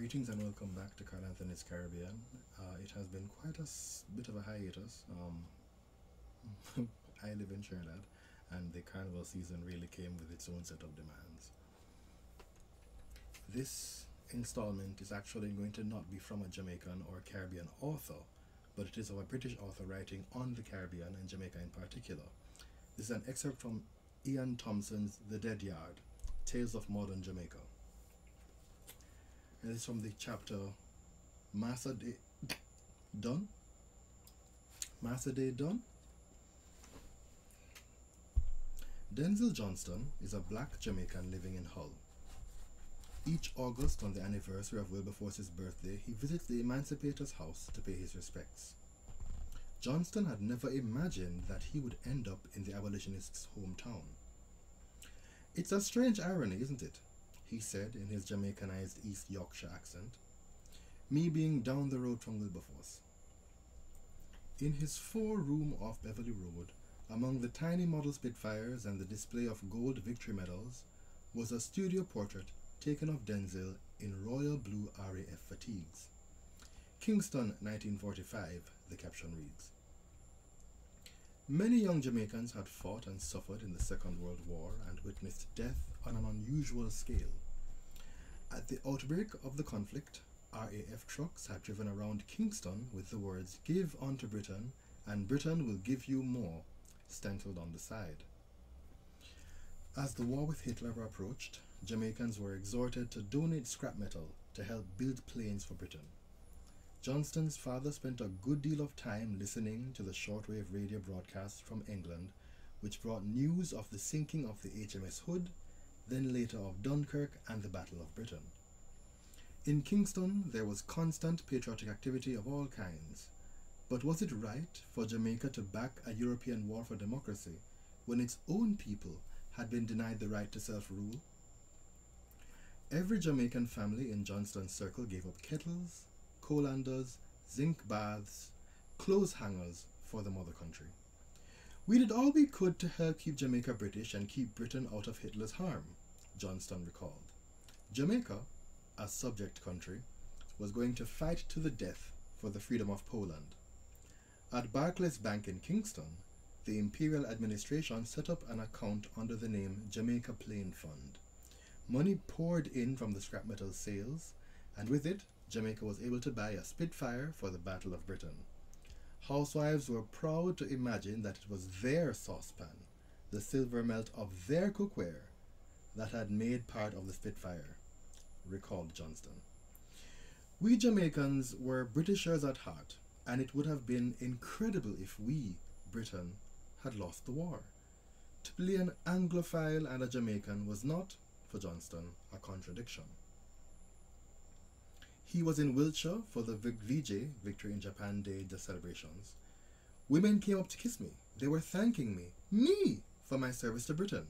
Greetings and welcome back to Carl Anthony's Caribbean. It has been quite a bit of a hiatus. I live in Trinidad, and the carnival season really came with its own set of demands. This installment is actually going to not be from a Jamaican or Caribbean author, but it is of a British author writing on the Caribbean and Jamaica in particular. This is an excerpt from Ian Thompson's The Dead Yard, Tales of Modern Jamaica. And this is from the chapter Massa Day Done. Massa Day Done. Denzel Johnston is a black Jamaican living in Hull. Each August, on the anniversary of Wilberforce's birthday, he visits the Emancipator's house to pay his respects. Johnston had never imagined that he would end up in the abolitionists' hometown. "It's a strange irony, isn't it?" he said in his Jamaicanized East Yorkshire accent. "Me being down the road from Wilberforce." In his 4-room off Beverly Road, among the tiny model Spitfires and the display of gold victory medals, was a studio portrait taken of Denzel in royal blue RAF fatigues. "Kingston, 1945, the caption reads. Many young Jamaicans had fought and suffered in the Second World War and witnessed death on an unusual scale. At the outbreak of the conflict, RAF trucks had driven around Kingston with the words "Give unto Britain, and Britain will give you more" stenciled on the side. As the war with Hitler approached, Jamaicans were exhorted to donate scrap metal to help build planes for Britain. Johnston's father spent a good deal of time listening to the shortwave radio broadcasts from England, which brought news of the sinking of the HMS Hood, then later of Dunkirk and the Battle of Britain. In Kingston, there was constant patriotic activity of all kinds. But was it right for Jamaica to back a European war for democracy when its own people had been denied the right to self-rule? Every Jamaican family in Johnston's circle gave up kettles, colanders, zinc baths, clothes hangers for the mother country. "We did all we could to help keep Jamaica British and keep Britain out of Hitler's harm," Johnston recalled. Jamaica, a subject country, was going to fight to the death for the freedom of Poland. At Barclays Bank in Kingston, the Imperial administration set up an account under the name Jamaica Plane Fund. Money poured in from the scrap metal sales, and with it, Jamaica was able to buy a Spitfire for the Battle of Britain. Housewives were proud to imagine that it was their saucepan, the silver melt of their cookware, that had made part of the Spitfire, recalled Johnston. "We Jamaicans were Britishers at heart, and it would have been incredible if we, Britain, had lost the war." To be an Anglophile and a Jamaican was not, for Johnston, a contradiction. He was in Wiltshire for the VJ, Victory in Japan Day celebrations. "Women came up to kiss me. They were thanking me, for my service to Britain."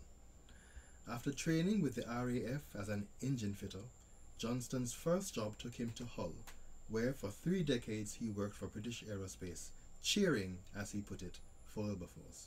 After training with the RAF as an engine fitter, Johnston's first job took him to Hull, where for 3 decades he worked for British Aerospace, cheering, as he put it, for Wilberforce.